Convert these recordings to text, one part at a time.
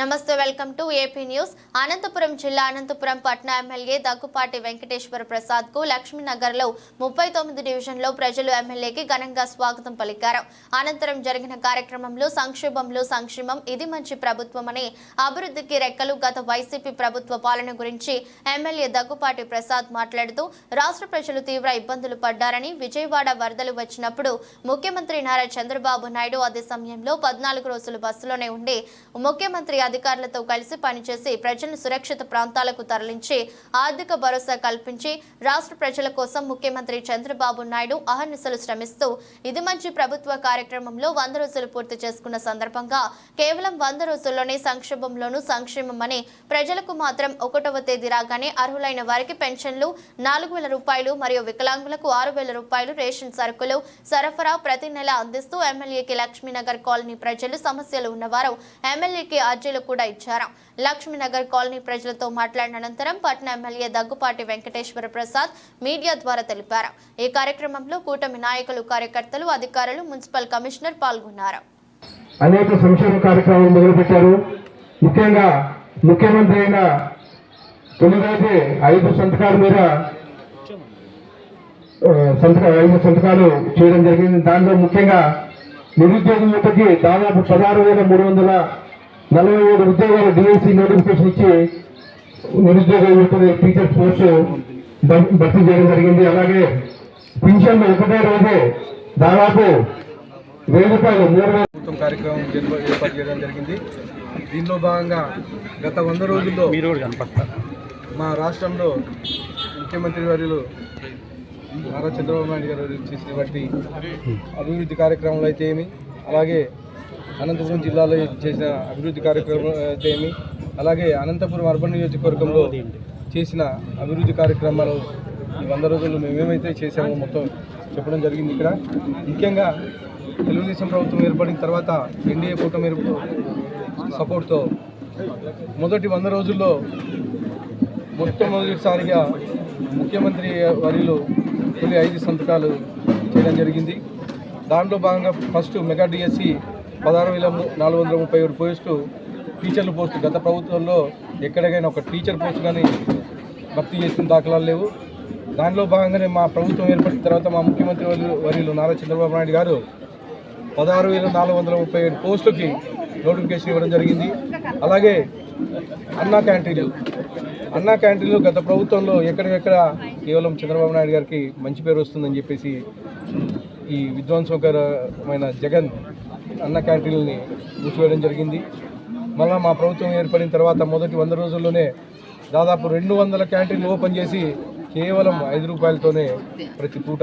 నమస్తే, welcome to AP news. Anantapuram జిల్లా అనంతపురం పట్న ఎమ్మెల్యే దగ్గుపాటి వెంకటేశ్వర ప్రసాద్ కు లక్ష్మీనగర్ లో 39 డివిజన్ లో ప్రజలు ఎమ్మెల్యేకి ఘనంగా స్వాగతం పలికారు. అనంతరం జరిగిన కార్యక్రమంలో సంక్షేమంలో సంక్షేమం ఇది మంచి ప్రభుత్వమని, అభివృద్ధికి రెక్కలు గత వైసీపీ ప్రభుత్వ పాలన గురించి ఎమ్మెల్యే దగ్గుపాటి ప్రసాద్ మాట్లాడుతూ రాష్ట్ర ప్రజలు తీవ్ర ఇబ్బందులు పడ్డారని, విజయవాడ వరదలు వచ్చినప్పుడు ముఖ్యమంత్రి నారా చంద్రబాబు నాయుడు అదే సమయంలో 14 రోజులు బస్సులోనే ఉండి ముఖ్యమంత్రి అధికారులతో కలిసి పనిచేసి ప్రజలను సురక్షిత ప్రాంతాలకు తరలించి ఆర్థిక భరోసా కల్పించి రాష్ట్ర ప్రజల కోసం ముఖ్యమంత్రి చంద్రబాబు నాయుడు అహర్నిశలు శ్రమిస్తూ ఇది మంచి ప్రభుత్వ కార్యక్రమంలో 100 రోజులు పూర్తి చేసుకున్న సందర్భంగా కేవలం 100 రోజుల్లోనే సంక్షేమంలోనూ సంక్షేమమని ప్రజలకు మాత్రం 1వ తేదీ రాగానే అర్హులైన వారికి పెన్షన్లు 4,000 రూపాయలు మరియు వికలాంగులకు 6,000 రూపాయలు రేషన్ సరుకులు సరఫరా ప్రతి నెల అందిస్తూ ఎమ్మెల్యేకి లక్ష్మీనగర్ కాలనీ ప్రజలు సమస్యలు ఉన్నవారు ఎమ్మెల్యేకి అర్జీలు కూడా ఇచ్చారు. లక్ష్మీనగర్ కాలనీ ప్రజలతో మాట్లాడిన అనంతరం పట్న ఎమ్మెల్యే దగ్గుపాటి వెంకటేశ్వర ప్రసాద్ మీడియా ద్వారా తెలిపారు. ఈ కార్యక్రమంలో కూటమి నాయకులు, కార్యకర్తలు, అధికారులు, మున్సిపల్ కమిషనర్ పాల్గొన్నారు. అనేక సంక్షేమ కార్యక్రమాలు మొదలుపెట్టారు. ముఖ్యంగా ముఖ్యమంత్రి అయిన తొలిరోజే 5 సంతకాల మీద 5 సంతకాలు చేయడం జరిగింది. దానిలో ముఖ్యంగా నిరుద్యోగ యువతకి దాదాపు 16,347 ఉద్యోగాలు డిఎస్సి నోటిఫికేషన్ ఇచ్చి నిరుద్యోగ యువత టీచర్ పోస్ట్ భర్తీ చేయడం జరిగింది. అలాగే పింఛన్లు ఒకటే రోజే దాదాపు 1,000 రూపాయలు 3,000 కార్యక్రమం ఏర్పాటు చేయడం జరిగింది. దీనిలో భాగంగా గత 100 రోజుల్లో మా రాష్ట్రంలో ముఖ్యమంత్రి వర్యులు నారా చంద్రబాబు నాయుడు గారు చేసినటువంటి అభివృద్ధి కార్యక్రమాలు అయితే ఏమి, అలాగే అనంతపురం జిల్లాలో చేసిన అభివృద్ధి కార్యక్రమాలు అయితే ఏమి, అలాగే అనంతపురం అర్బన్ నియోజకవర్గంలో చేసిన అభివృద్ధి కార్యక్రమాలు ఈ 100 రోజుల్లో మేమేమైతే చేసామో మొత్తం చెప్పడం జరిగింది. ఇక్కడ ముఖ్యంగా తెలుగుదేశం ప్రభుత్వం ఏర్పడిన తర్వాత ఎన్డీఏ కూటమి సపోర్ట్తో మొదటి 100 రోజుల్లో మొట్టమొదటిసారిగా ముఖ్యమంత్రి వర్యులు తొలి 5 సంతకాలు చేయడం జరిగింది. దాంట్లో భాగంగా ఫస్ట్ మెగా డిఎస్సి 16,437 పోస్టు టీచర్ల పోస్టు గత ప్రభుత్వంలో ఎక్కడికైనా ఒక టీచర్ పోస్ట్ కానీ భర్తీ చేసిన దాఖలాలు లేవు. దానిలో భాగంగానే మా ప్రభుత్వం ఏర్పడిన తర్వాత మా ముఖ్యమంత్రి వర్యులు నారా చంద్రబాబు నాయుడు గారు 16,437 పోస్టులకి నోటిఫికేషన్ ఇవ్వడం జరిగింది. అలాగే అన్నా క్యాంటీన్లు గత ప్రభుత్వంలో ఎక్కడికెక్కడ కేవలం చంద్రబాబు నాయుడు గారికి మంచి పేరు వస్తుందని చెప్పేసి ఈ విధ్వంసకరమైన జగన్ అన్న క్యాంటీన్లని మూసివేయడం జరిగింది. మళ్ళీ మా ప్రభుత్వం ఏర్పడిన తర్వాత మొదటి 100 రోజుల్లోనే దాదాపు 200 క్యాంటీన్లు ఓపెన్ చేసి కేవలం 5 రూపాయలతోనే ప్రతి పూట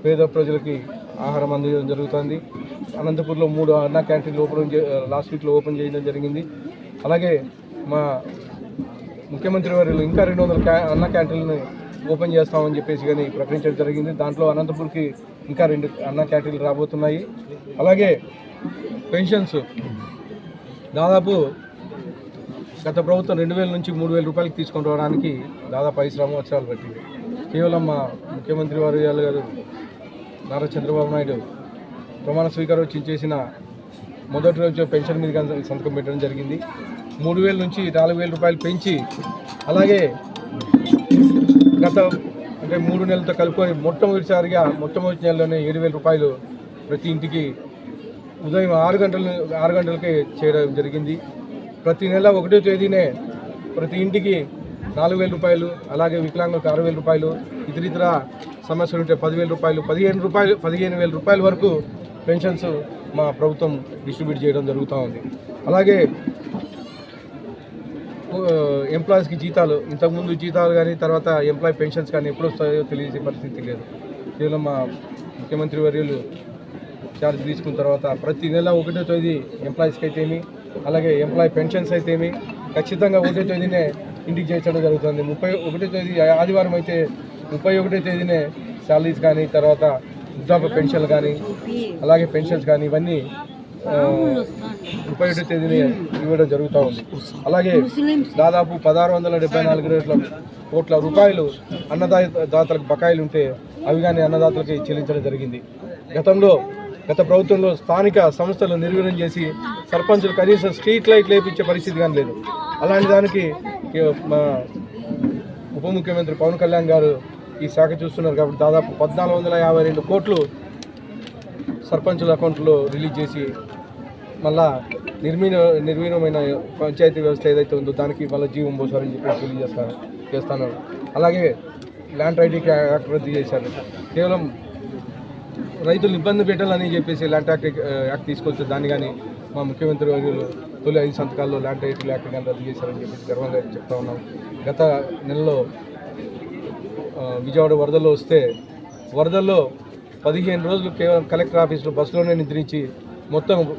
పేద ప్రజలకి ఆహారం అందించడం జరుగుతుంది. అనంతపూర్లో 3 అన్న క్యాంటీన్లు లాస్ట్ వీక్లో ఓపెన్ చేయడం జరిగింది. అలాగే మా ముఖ్యమంత్రి వర్యులు ఇంకా 200 అన్న క్యాంటీన్లను ఓపెన్ చేస్తామని చెప్పేసి కానీ ప్రకటించడం జరిగింది. దాంట్లో అనంతపూర్కి ఇంకా 2 అన్న క్యాంటీన్లు రాబోతున్నాయి. అలాగే పెన్షన్స్ దాదాపు గత ప్రభుత్వం 2,000 నుంచి 3,000 రూపాయలకి తీసుకొని రావడానికి దాదాపు 5 సంవత్సరాలు పట్టింది. కేవలం మా ముఖ్యమంత్రి వర్యులు గారు నారా చంద్రబాబు నాయుడు ప్రమాణ స్వీకారం చేసిన మొదటి రోజు పెన్షన్ మీద సంతకం పెట్టడం జరిగింది. 3,000 నుంచి 4,000 రూపాయలు పెంచి, అలాగే గత 3 నెలలతో కలుపుకొని మొట్టమొదటి నెలలోనే 7,000 రూపాయలు ప్రతి ఇంటికి ఉదయం 6 గంటలకే చేయడం జరిగింది. ప్రతి నెల 1వ తేదీనే ప్రతి ఇంటికి 4,000 రూపాయలు, అలాగే వికలాంగులకు 6,000 రూపాయలు, ఇతర సమస్యలు ఉంటే 10,000 రూపాయలు, 15,000 రూపాయల వరకు పెన్షన్స్ మా ప్రభుత్వం డిస్ట్రిబ్యూట్ చేయడం జరుగుతూ ఉంది. అలాగే ఎంప్లాయీస్కి జీతాలు, ఇంతకుముందు జీతాలు కానీ తర్వాత ఎంప్లాయీ పెన్షన్స్ కానీ ఎప్పుడు వస్తాయో తెలియజే పరిస్థితి లేదు. కేవలం మా ముఖ్యమంత్రి వర్యులు ఛార్జ్ తీసుకున్న తర్వాత ప్రతి నెల 1వ తేదీ ఎంప్లాయీస్కి అయితేమి, అలాగే ఎంప్లాయీ పెన్షన్స్ అయితేమి ఖచ్చితంగా 1వ తేదీనే ఇంటికి చేర్చడం జరుగుతుంది. 31వ తేదీ ఆదివారం అయితే 31వ తేదీనే శాలరీస్ కానీ తర్వాత వృద్ధాప్య పెన్షన్లు కానీ అలాగే పెన్షన్స్ కానీ ఇవన్నీ 31వ తేదీని ఇవ్వడం జరుగుతూ ఉంది. అలాగే దాదాపు 1,674 కోట్ల రూపాయలు అన్నదాతలకు బకాయిలు ఉంటే అవి కానీ అన్నదాతలకి చెల్లించడం జరిగింది. గతంలో గత ప్రభుత్వంలో స్థానిక సంస్థలు నిర్వీర్యం చేసి సర్పంచులు కనీసం స్ట్రీట్ లైట్ లేపించే పరిస్థితి కానీ లేదు. అలాంటి దానికి మా ఉప ముఖ్యమంత్రి పవన్ కళ్యాణ్ గారు ఈ శాఖ చూస్తున్నారు కాబట్టి దాదాపు 1452 కోట్లు సర్పంచుల అకౌంట్లో రిలీజ్ చేసి మళ్ళా నిర్వీర్యమైన పంచాయతీ వ్యవస్థ ఏదైతే ఉందో దానికి మళ్ళీ జీవం పోసారని చెప్పి చేస్తాను. అలాగే ల్యాండ్ రైటింగ్ యాక్ట్ రద్దు చేశారు. కేవలం రైతులు ఇబ్బంది పెట్టాలని చెప్పేసి ల్యాండ్ యాక్ట్ తీసుకొచ్చి దాన్ని కానీ మా ముఖ్యమంత్రి వర్యులు తొలి 5 సంతకాల్లో ల్యాండ్ రైటింగ్ యాక్ట్ కానీ రద్దు చేశారని చెప్పేసి గర్వంగా చెప్తా ఉన్నాం. గత నెలలో విజయవాడ వరదల్లో 15 రోజులు కేవలం కలెక్టర్ ఆఫీసులో బస్సులోనే నిద్రించి మొత్తం